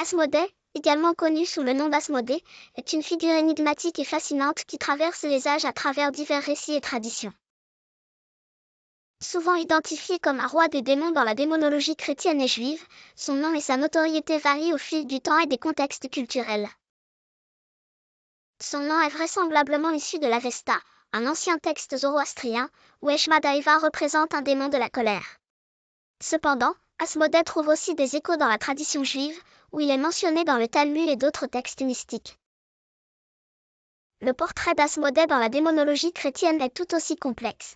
Asmodée, également connu sous le nom d'Asmodée, est une figure énigmatique et fascinante qui traverse les âges à travers divers récits et traditions. Souvent identifié comme un roi des démons dans la démonologie chrétienne et juive, son nom et sa notoriété varient au fil du temps et des contextes culturels. Son nom est vraisemblablement issu de l'Avesta, un ancien texte zoroastrien, où Eshmadaiva représente un démon de la colère. Cependant, Asmodée trouve aussi des échos dans la tradition juive, où il est mentionné dans le Talmud et d'autres textes mystiques. Le portrait d'Asmodée dans la démonologie chrétienne est tout aussi complexe.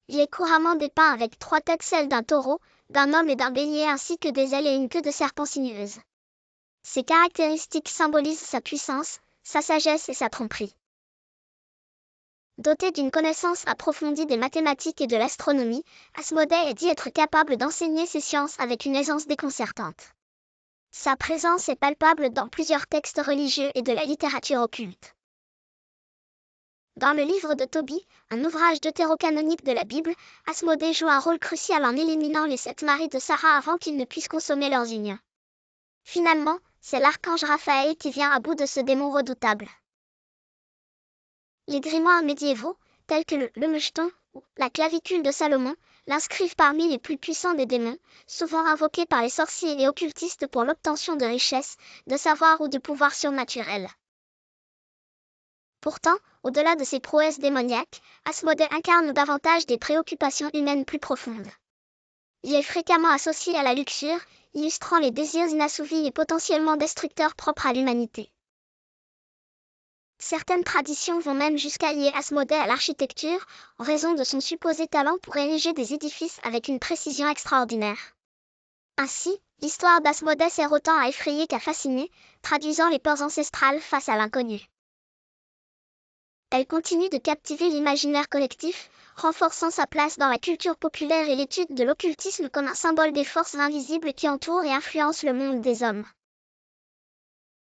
Il est couramment dépeint avec 3 têtes, celle d'un taureau, d'un homme et d'un bélier ainsi que des ailes et une queue de serpent sinueuse. Ces caractéristiques symbolisent sa puissance, sa sagesse et sa tromperie. Doté d'une connaissance approfondie des mathématiques et de l'astronomie, Asmodée est dit être capable d'enseigner ces sciences avec une aisance déconcertante. Sa présence est palpable dans plusieurs textes religieux et de la littérature occulte. Dans le livre de Tobie, un ouvrage deutérocanonique de la Bible, Asmodée joue un rôle crucial en éliminant les 7 maris de Sarah avant qu'ils ne puissent consommer leurs unions. Finalement, c'est l'archange Raphaël qui vient à bout de ce démon redoutable. Les grimoires médiévaux, tels que le Mechton ou la clavicule de Salomon, l'inscrivent parmi les plus puissants des démons, souvent invoqués par les sorciers et occultistes pour l'obtention de richesses, de savoir ou de pouvoirs surnaturels. Pourtant, au-delà de ses prouesses démoniaques, Asmodée incarne davantage des préoccupations humaines plus profondes. Il est fréquemment associé à la luxure, illustrant les désirs inassouvis et potentiellement destructeurs propres à l'humanité. Certaines traditions vont même jusqu'à lier Asmodée à l'architecture, en raison de son supposé talent pour ériger des édifices avec une précision extraordinaire. Ainsi, l'histoire d'Asmodée sert autant à effrayer qu'à fasciner, traduisant les peurs ancestrales face à l'inconnu. Elle continue de captiver l'imaginaire collectif, renforçant sa place dans la culture populaire et l'étude de l'occultisme comme un symbole des forces invisibles qui entourent et influencent le monde des hommes.